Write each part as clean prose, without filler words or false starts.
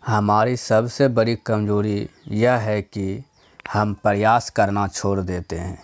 हमारी सबसे बड़ी कमजोरी यह है कि हम प्रयास करना छोड़ देते हैं।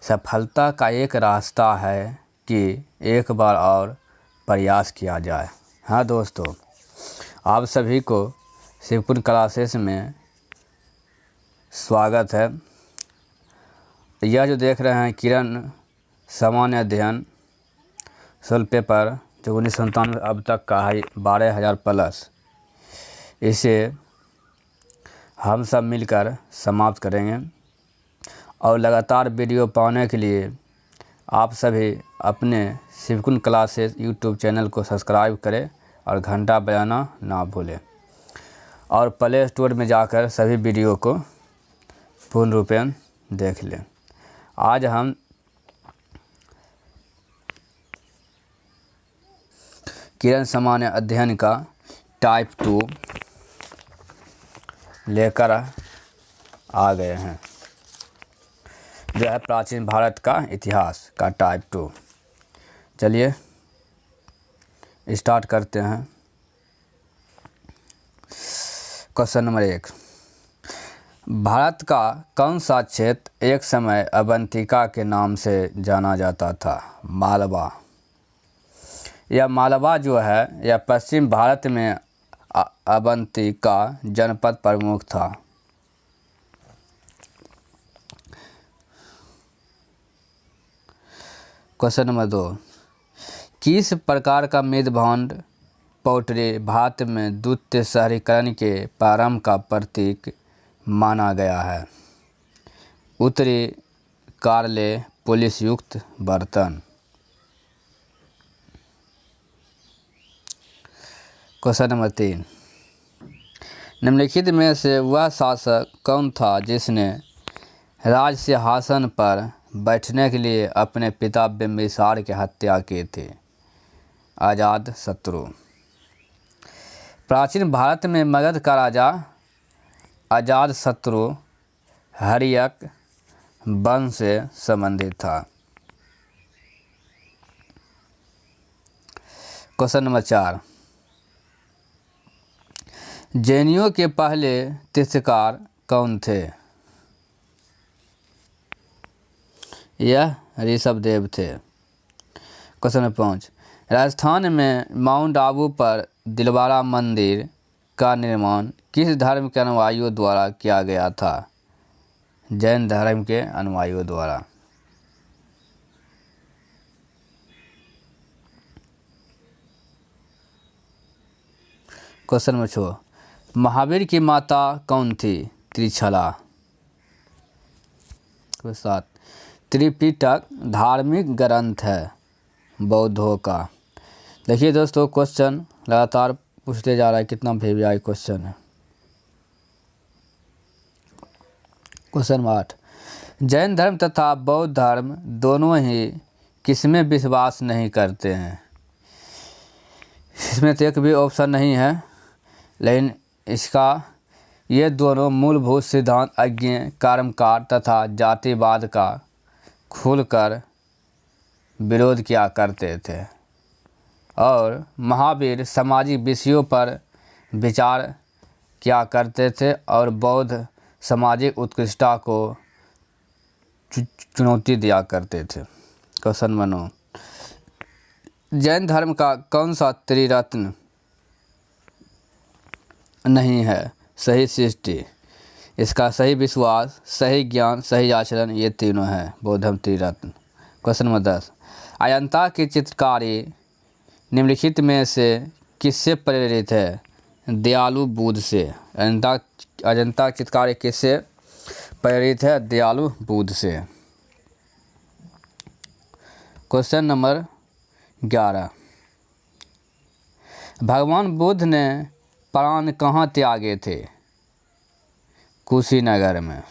सफलता का एक रास्ता है कि एक बार और प्रयास किया जाए। हाँ दोस्तों, आप सभी को शिवपुर क्लासेस में स्वागत है। यह जो देख रहे हैं किरण सामान्य अध्ययन सोल्व पेपर जो 1997 अब तक का है 12,000 प्लस, इसे हम सब मिलकर समाप्त करेंगे। और लगातार वीडियो पाने के लिए आप सभी अपने शिवकुन क्लासेस यूट्यूब चैनल को सब्सक्राइब करें और घंटा बजाना ना भूलें। और प्ले स्टोर में जाकर सभी वीडियो को पूर्ण रूपेण देख लें। आज हम किरण सामान्य अध्ययन का टाइप 2 लेकर आ गए हैं, जो है प्राचीन भारत का इतिहास का टाइप 2। चलिए स्टार्ट करते हैं। क्वेश्चन नंबर 1, भारत का कौन सा क्षेत्र एक समय अवंतिका के नाम से जाना जाता था? मालवा। यह मालवा जो है यह पश्चिम भारत में अवंतिका जनपद प्रमुख था। क्वेश्चन नंबर 2, किस प्रकार का मेदभांड पोल्ट्री भारत में द्वितीय शहरीकरण के प्रारंभ का प्रतीक माना गया है? उत्तरी कार्ले पुलिस युक्त बर्तन। क्वेश्चन नंबर 3, निम्नलिखित में से वह शासक कौन था जिसने राज सिंहासन पर बैठने के लिए अपने पिता बिंबिसार की हत्या की थी? अजात शत्रु। प्राचीन भारत में मगध का राजा अजात शत्रु हर्यक वंश से संबंधित था। क्वेश्चन नंबर 4, जैनियों के पहले तीर्थंकर कौन थे? यह ऋषभदेव थे। क्वेश्चन नंबर 5, राजस्थान में माउंट आबू पर दिलवारा मंदिर का निर्माण किस धर्म के अनुयायियों द्वारा किया गया था? जैन धर्म के अनुयायियों द्वारा। क्वेश्चन नंबर 6, महावीर की माता कौन थी? त्रिछला। 7, त्रिपिटक धार्मिक ग्रंथ है बौद्धों का। देखिए दोस्तों, क्वेश्चन लगातार पूछते जा रहा है, कितना वीवीआई क्वेश्चन है। क्वेश्चन नंबर 8, जैन धर्म तथा बौद्ध धर्म दोनों ही किसमें विश्वास नहीं करते हैं? इसमें तो एक भी ऑप्शन नहीं है, लेकिन इसका ये दोनों मूलभूत सिद्धांत अज्ञेय कर्मकांड तथा जातिवाद का खुलकर विरोध किया करते थे। और महावीर सामाजिक विषयों पर विचार किया करते थे और बौद्ध सामाजिक उत्कृष्टता को चुनौती दिया करते थे। क्वेश्चन नंबर 9, जैन धर्म का कौन सा त्रिरत्न नहीं है? सही सृष्टि, इसका सही विश्वास, सही ज्ञान, सही आचरण, ये तीनों हैं बौद्धम त्रिरत्न। क्वेश्चन नंबर 10, अजंता की चित्रकारी निम्नलिखित में से किससे प्रेरित है? दयालु बुद्ध से। अजंता की चित्रकारी किससे प्रेरित है? दयालु बुद्ध से। क्वेश्चन नंबर 11, भगवान बुद्ध ने प्राण कहाँ त्यागे थे? कुशीनगर में।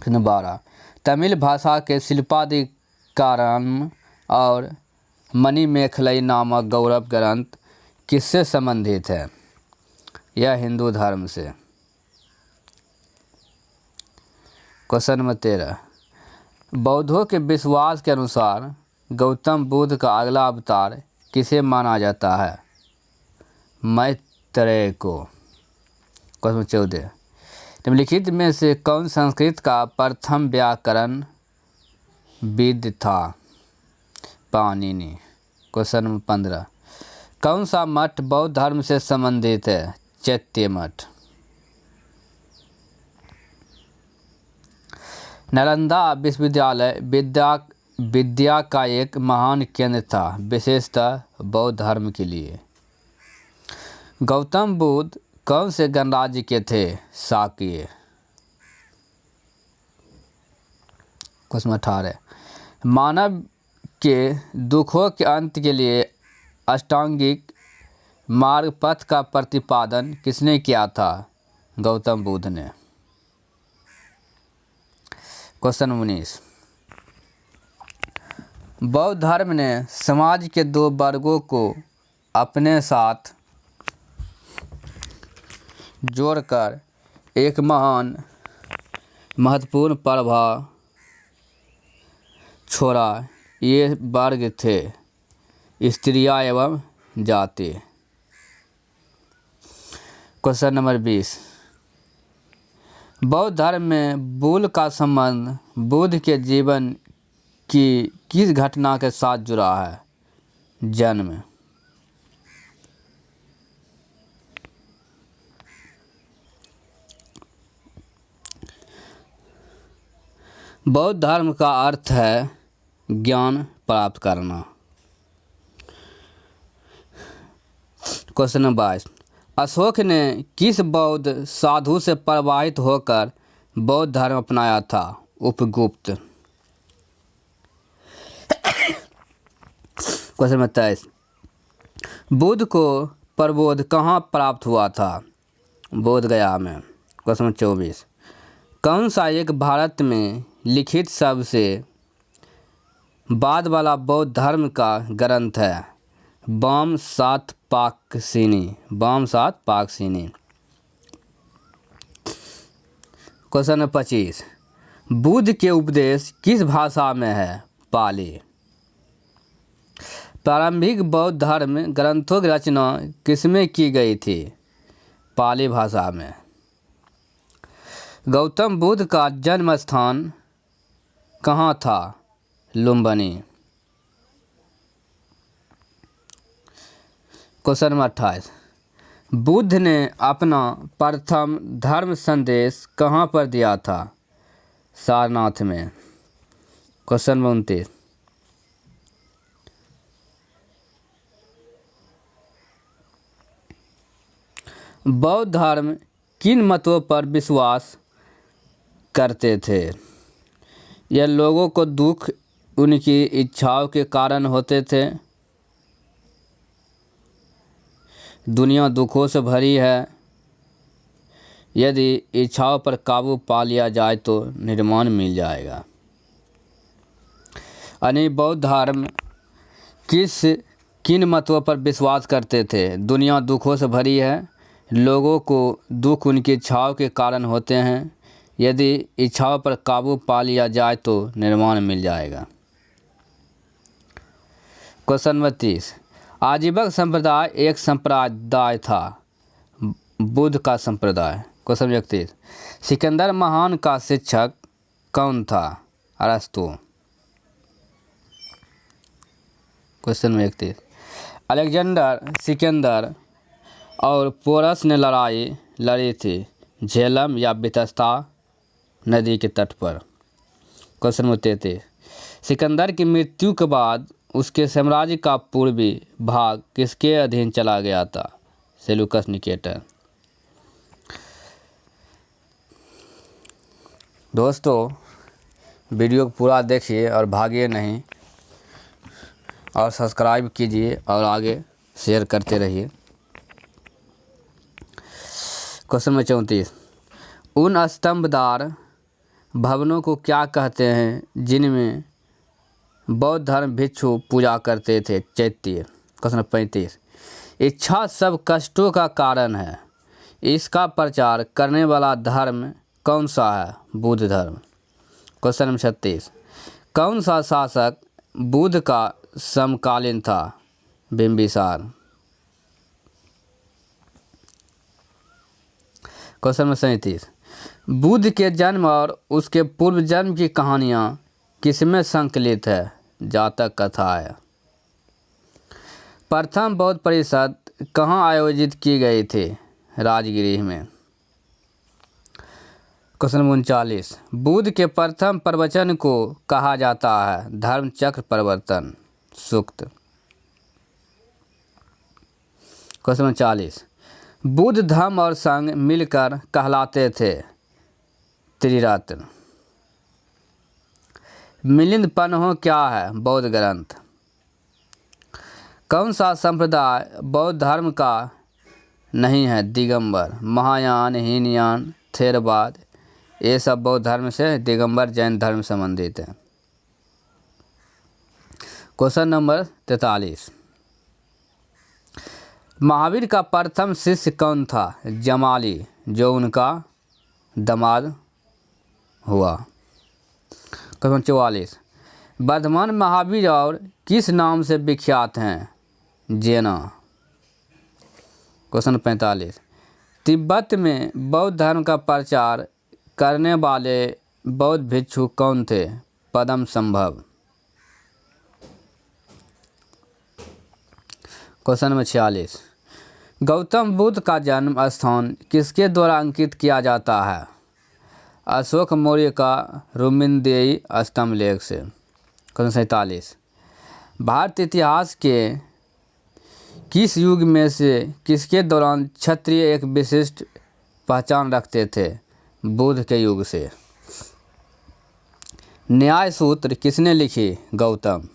12, तमिल भाषा के शिल्पाधिकारम और मणिमेखलई नामक गौरव ग्रंथ किससे संबंधित है? यह हिंदू धर्म से। क्वेश्चन नंबर 13, बौद्धों के विश्वास के अनुसार गौतम बुद्ध का अगला अवतार किसे माना जाता है? मैत्रेय को। क्वेश्चन 14, निम्नलिखित में से कौन संस्कृत का प्रथम व्याकरण विद था? पाणिनि। क्वेश्चन नंबर 15, कौन सा मठ बौद्ध धर्म से संबंधित है? चैत्य मठ। नालंदा विश्वविद्यालय विद्या का एक महान केंद्र था, विशेषतः बौद्ध धर्म के लिए। गौतम बुद्ध कौन से गणराज्य के थे? शाक्य। क्वेश्चन 18, मानव के दुखों के अंत के लिए अष्टांगिक मार्ग पथ का प्रतिपादन किसने किया था? गौतम बुद्ध ने। क्वेश्चन 19, बौद्ध धर्म ने समाज के दो वर्गों को अपने साथ जोड़कर एक महान महत्वपूर्ण प्रभाव छोड़ा। ये वर्ग थे स्त्रियां एवं जाति। क्वेश्चन नंबर 20, बौद्ध धर्म में बुल का संबंध बुद्ध के जीवन की किस घटना के साथ जुड़ा है? जन्म। बौद्ध धर्म का अर्थ है ज्ञान प्राप्त करना। क्वेश्चन नंबर 22, अशोक ने किस बौद्ध साधु से प्रभावित होकर बौद्ध धर्म अपनाया था? उपगुप्त। क्वेश्चन नंबर 23, बुद्ध को प्रबोध कहाँ प्राप्त हुआ था? बोध गया में। क्वेश्चन नंबर 24, कौन सा एक भारत में लिखित सबसे बाद वाला बौद्ध धर्म का ग्रंथ है? वामसात पाकसिनी। वामसात पाकसिनी। क्वेश्चन नंबर 25, बुद्ध के उपदेश किस भाषा में है? पाली। प्रारंभिक बौद्ध धर्म ग्रंथों की रचना किसमें की गई थी? पाली भाषा में। गौतम बुद्ध का जन्म स्थान कहाँ था? लुम्बिनी। क्वेश्चन नंबर 28, बुद्ध ने अपना प्रथम धर्म संदेश कहाँ पर दिया था? सारनाथ में। क्वेश्चन नंबर 29, बौद्ध धर्म किन मतों पर विश्वास करते थे? यह लोगों को दुख उनकी इच्छाओं के कारण होते थे। दुनिया दुखों से भरी है, यदि इच्छाओं पर काबू पा लिया जाए तो निर्वाण मिल जाएगा। यानी बौद्ध धर्म किन मतों पर विश्वास करते थे? दुनिया दुखों से भरी है, लोगों को दुख उनकी इच्छाओं के कारण होते हैं, यदि इच्छाओं पर काबू पा लिया जाए तो निर्वाण मिल जाएगा। क्वेश्चन नंबर 30, आजीवक संप्रदाय एक संप्रदाय था, बुद्ध का संप्रदाय। क्वेश्चन नंबर 31, सिकंदर महान का शिक्षक कौन था? अरस्तु। क्वेश्चन नंबर 31, अलेक्जेंडर सिकंदर और पोरस ने लड़ाई लड़ी थी झेलम या बितस्ता नदी के तट पर। क्वेश्चन नंबर 33, सिकंदर की मृत्यु के बाद उसके साम्राज्य का पूर्वी भाग किसके अधीन चला गया था? Seleucus Nicator. दोस्तों, वीडियो को पूरा देखिए और भागिए नहीं, और सब्सक्राइब कीजिए और आगे शेयर करते रहिए। क्वेश्चन नंबर 34, उन स्तंभदार भवनों को क्या कहते हैं जिनमें बौद्ध धर्म भिक्षु पूजा करते थे? चैत्य। क्वेश्चन नंबर 35, इच्छा सब कष्टों का कारण है, इसका प्रचार करने वाला धर्म कौन सा है? बुद्ध धर्म। क्वेश्चन नंबर 36, कौन सा शासक बुद्ध का समकालीन था? बिंबिसार। क्वेश्चन नंबर 37, बुद्ध के जन्म और उसके पूर्व जन्म की कहानियाँ किसमें संकलित है? जातक कथा है। प्रथम बौद्ध परिषद कहाँ आयोजित की गई थी? राजगृह में। क्वेश्चन नंबर 39, बुद्ध के प्रथम प्रवचन को कहा जाता है धर्मचक्र प्रवर्तन सूक्त। क्वेश्चन नंबर 40, बुद्ध धम्म और संघ मिलकर कहलाते थे त्रिरत्न। मिलिंद पन्हो क्या है? बौद्ध ग्रंथ। कौन सा संप्रदाय बौद्ध धर्म का नहीं है? दिगंबर। महायान, हीनयान, थेरवाद, ये सब बौद्ध धर्म से, दिगंबर जैन धर्म संबंधित है। क्वेश्चन नंबर 43, महावीर का प्रथम शिष्य कौन था? जमाली, जो उनका दामाद हुआ। क्वेश्चन 44, वर्धमान महावीर और किस नाम से विख्यात हैं? जेना। क्वेश्चन 45, तिब्बत में बौद्ध धर्म का प्रचार करने वाले बौद्ध भिक्षु कौन थे? पद्म संभव। क्वेश्चन नंबर 46, गौतम बुद्ध का जन्म स्थान किसके द्वारा अंकित किया जाता है? अशोक मौर्य का रुमिनदेई स्तंभ लेख से। क्वेश्चन 47, भारत इतिहास के किस युग में से किसके दौरान क्षत्रिय एक विशिष्ट पहचान रखते थे? बुद्ध के युग से। न्याय सूत्र किसने लिखी? गौतम।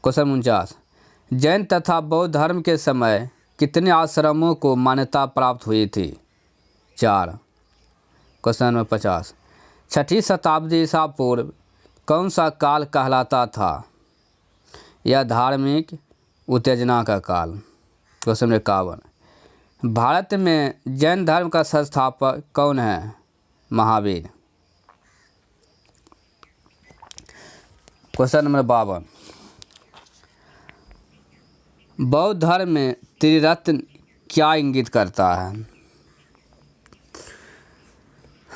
क्वेश्चन 49, जैन तथा बौद्ध धर्म के समय कितने आश्रमों को मान्यता प्राप्त हुई थी? 4। क्वेश्चन नंबर 50, छठी शताब्दी ईसा पूर्व कौन सा काल कहलाता था? यह धार्मिक उत्तेजना का काल। क्वेश्चन नंबर 51, भारत में जैन धर्म का संस्थापक कौन है? महावीर। क्वेश्चन नंबर 52, बौद्ध धर्म में त्रिरत्न क्या इंगित करता है?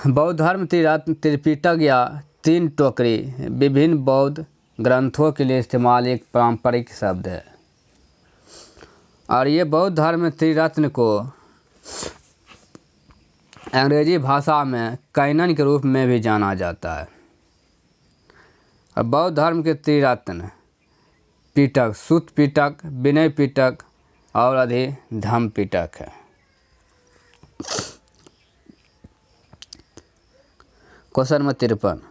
बौद्ध धर्म त्रिरत्न, त्रिपिटक या तीन टोकरी विभिन्न बौद्ध ग्रंथों के लिए इस्तेमाल एक पारंपरिक शब्द है और ये बौद्ध धर्म त्रिरत्न को अंग्रेजी भाषा में कैनन के रूप में भी जाना जाता है। और बौद्ध धर्म के त्रिरत्न पिटक, सुत्त पिटक, विनय पिटक और अधिधम्म पिटक है। क्वेश्चन नंबर 53,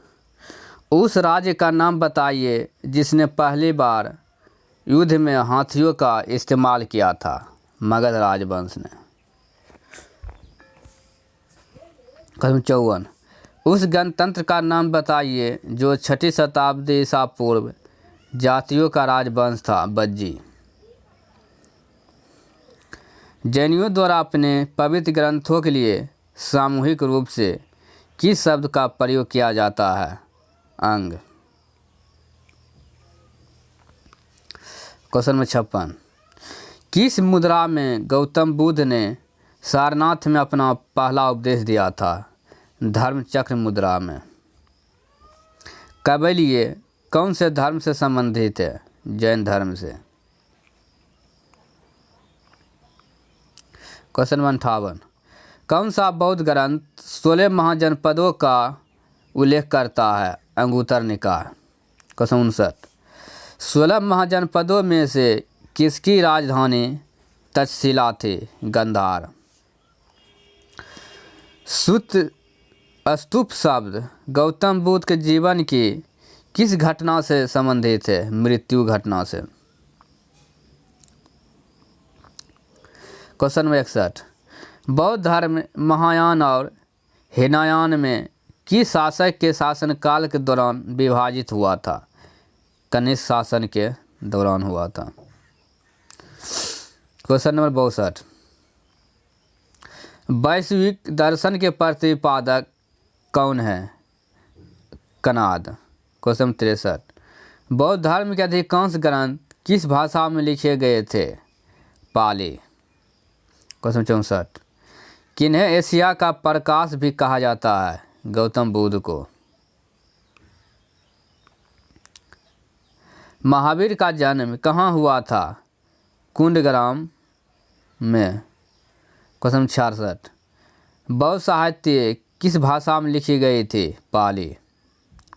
उस राज्य का नाम बताइए जिसने पहली बार युद्ध में हाथियों का इस्तेमाल किया था? मगध राजवंश ने। क्वेश्चन 54, उस गणतंत्र का नाम बताइए जो छठी शताब्दी ईसा पूर्व जातियों का राजवंश था? बज्जी। जैनियों द्वारा अपने पवित्र ग्रंथों के लिए सामूहिक रूप से किस शब्द का प्रयोग किया जाता है? अंग। क्वेश्चन नंबर 56, किस मुद्रा में गौतम बुद्ध ने सारनाथ में अपना पहला उपदेश दिया था? धर्मचक्र मुद्रा में। कबीले कौन से धर्म से संबंधित है? जैन धर्म से। क्वेश्चन नंबर 58, कौन सा बौद्ध ग्रंथ 16 महाजनपदों का उल्लेख करता है? अंगुत्तर निकाय। क्वेश्चन 59, 16 महाजनपदों में से किसकी राजधानी तक्षशिला थी? गांधार। सुत्त स्तूप शब्द गौतम बुद्ध के जीवन की किस घटना से संबंधित है? मृत्यु घटना से। क्वेश्चन नंबर 61, बौद्ध धर्म महायान और हीनयान में किस शासक के शासनकाल के दौरान विभाजित हुआ था? कनिष्क शासन के दौरान हुआ था। क्वेश्चन नंबर 62, वैश्विक दर्शन के प्रतिपादक कौन है? कनाद। क्वेश्चन 63, बौद्ध धर्म के अधिकांश ग्रंथ किस भाषा में लिखे गए थे? पाली। क्वेश्चन 64, किन्हें एशिया का प्रकाश भी कहा जाता है? गौतम बुद्ध को। महावीर का जन्म कहाँ हुआ था? कुंडग्राम में। क्वेश्चन 66, बौद्ध साहित्य किस भाषा में लिखी गई थी? पाली।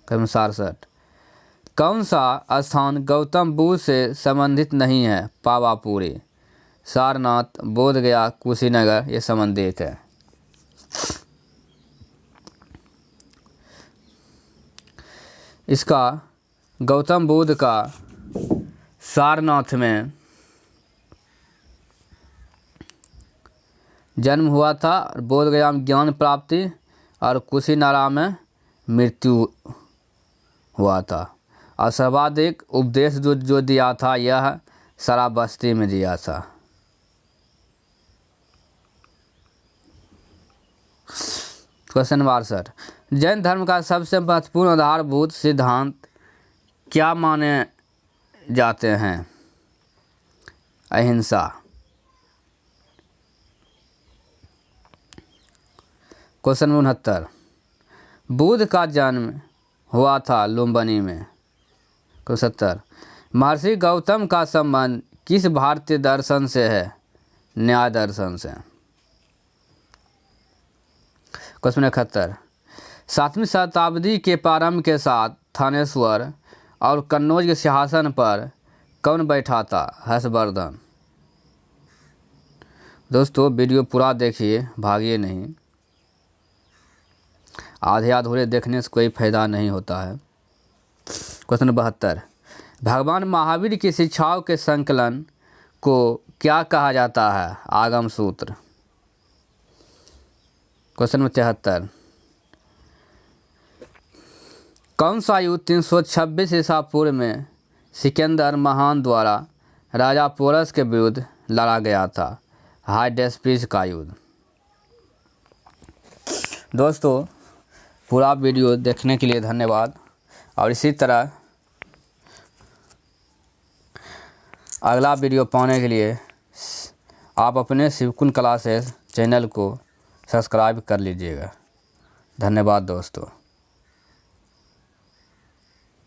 क्वेश्चन 67, कौन सा स्थान गौतम बुद्ध से संबंधित नहीं है? पावापुरी, सारनाथ, बोधगया, कुशीनगर ये संबंधित है। इसका गौतम बुद्ध का सारनाथ में जन्म हुआ था, बोधगया में ज्ञान प्राप्ति और कुशीनगर में मृत्यु हुआ था। और सर्वाधिक उपदेश जो दिया था यह शराबस्ती में दिया था। क्वेश्चन 62, जैन धर्म का सबसे महत्वपूर्ण आधारभूत सिद्धांत क्या माने जाते हैं? अहिंसा। क्वेश्चन 69, बुद्ध का जन्म हुआ था लुम्बिनी में। क्वेश्चन 70, महर्षि गौतम का संबंध किस भारतीय दर्शन से है? न्याय दर्शन से। क्वेश्चन 71, 7वीं शताब्दी के प्रारंभ के साथ थानेश्वर और कन्नौज के सिंहासन पर कौन बैठा था? हर्षवर्धन। दोस्तों वीडियो पूरा देखिए, भागिए नहीं। आधे अधूरे देखने से कोई फायदा नहीं होता है। क्वेश्चन 72, भगवान महावीर की शिक्षाओं के संकलन को क्या कहा जाता है? आगम सूत्र। क्वेश्चन 73, कौन सा युद्ध 326 ईसा पूर्व में सिकंदर महान द्वारा राजा पोरस के विरुद्ध लड़ा गया था? हाइडेस्पिस का युद्ध। दोस्तों पूरा वीडियो देखने के लिए धन्यवाद। और इसी तरह अगला वीडियो पाने के लिए आप अपने शिवकुंड क्लासेस चैनल को सब्सक्राइब कर लीजिएगा। धन्यवाद दोस्तों।